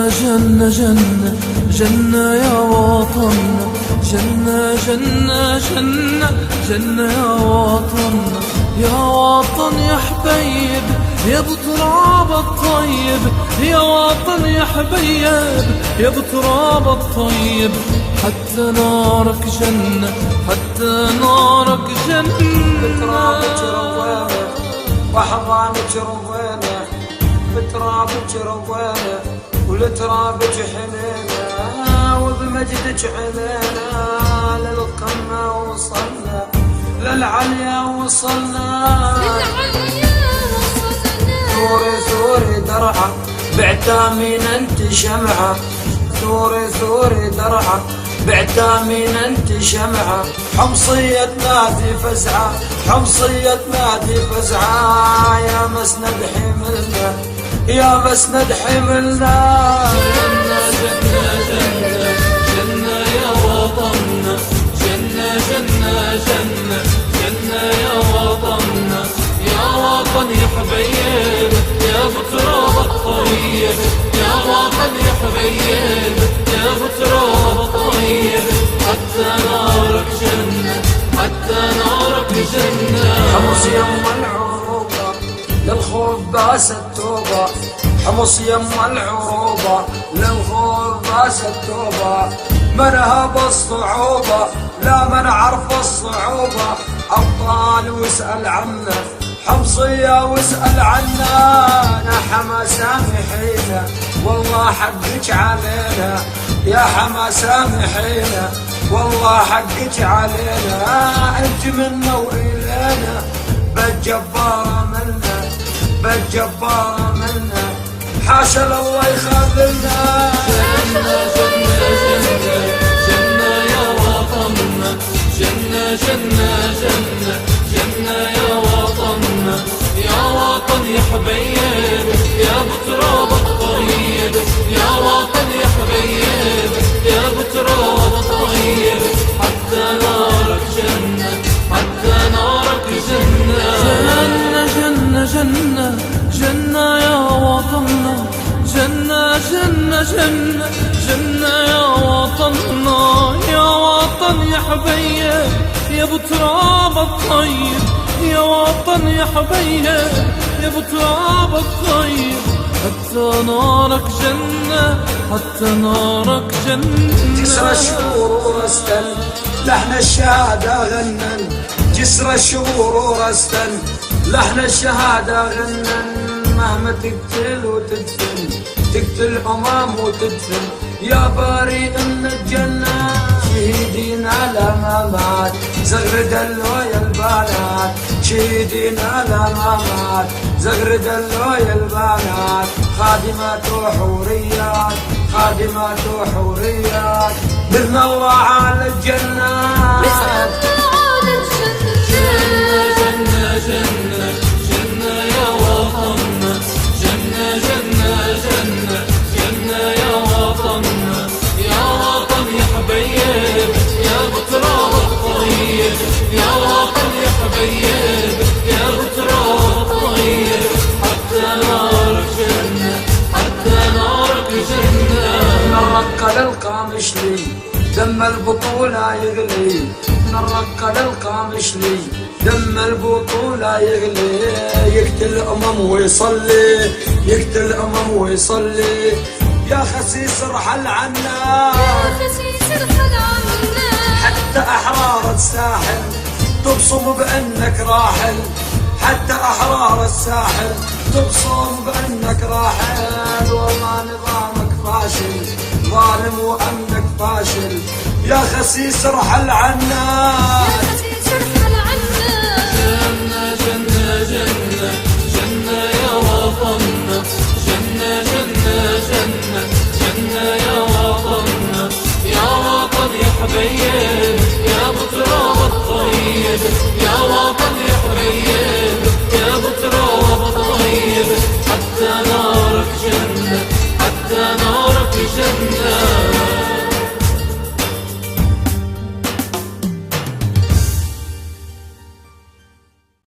جنة جنة جنة يا وطننا، جنة جنة جنة جنة يا وطننا، يا وطن يا حبيب يا بتراب الطيب، يا وطن يا حبيب يا بتراب الطيب، حتى نارك جنة حتى نارك جنة. بترابك روينا وحضانك روينا، بترابك روينا ولترابك حنينا، وبمجدك علينا للقمة وصلنا، للعليا وصلنا، ثوري ثوري درعك بعتامين انت شمعة، ثوري ثوري درعك بعتامين انت شمعة، حمصية نادي فزعة حمصية نادي فزعة، يا مسند حملنا يا مسند حملنا. جنة جنة جنة جنة يا وطننا، جنة جنة جنة جنة يا وطننا، يا وطن يا حبيب يا بتراب الطيب، يا وطن يا حبيب يا بتراب الطيب، حتى نارك جنة حتى نارك جنة. حمص يم العروبة للخوف باس التوبة، حمص يم العروبة للخوف باس التوبة، منها بالصعوبة لا من عرف الصعوبة، أبطال واسأل عنا حمصية واسأل عنا، يا حما سامحينا والله حقك علينا، يا حما سامحينا والله حقك علينا، انت منا وإلينا بالجبارة منا بالجبارة منا، حاشا الله يخذلنا. جنة جنة جنة جنة يا وطننا، جنة جنة جنة جنة يا وطننا، يا وطن يا حبيب يا بتراب الطيب، يا وطن يا حبيب يا بتراب الطيب، حتى نارك جنة حتى نارك جنة. جنة جنة جنة جنة يا وطننا، جنة جنة جنة جنة يا وطننا، يا وطن يا حبيب يا بتراب الطيب، يا وطن يا حبيب يا بتراب الطيب، حتى نارك جنة حتى نارك جنة. جسر الشهور ورستن لحن الشهادة غنن، جسر الشهور ورستن لحن الشهادة غنن، مهما تقتل وتدفن تقتل أمام وتدفن، يا بريء من الجنة شهيدين على ما مات، زغرد اللويا البنات شهيدين على ما مات، زغرد اللويا البنات، خادمات وحوريات خادمات وحوريات، بإذن الله على الجنات. جنة جنة جنة جنة يا وطننا، جنة جنة جنة جنة يا وطننا، يا وطن يا حبيب يا بتراب الطيب، يا وطن يا حبيب يا بتراب الطيب، حتى نارك جنة حتى نارك جنة. نرق للقامشلي دم البطولة يغلي، نرق للقامشلي دم البطولة يغلي، يقتل أمم ويصلي يقتل أمم ويصلي، يا خسيس ارحل عنا حتى أحرار الساحل تبصم بأنك راحل، حتى أحرار الساحل تبصم بأنك راحل، والله نظامك فاشل ظالم وأمنك فاشل، يا خسيس ارحل عنا. جنة جنة جنة جنة يا وطننا، جنة جنة جنة جنة يا وطننا، يا وطن يا حبيب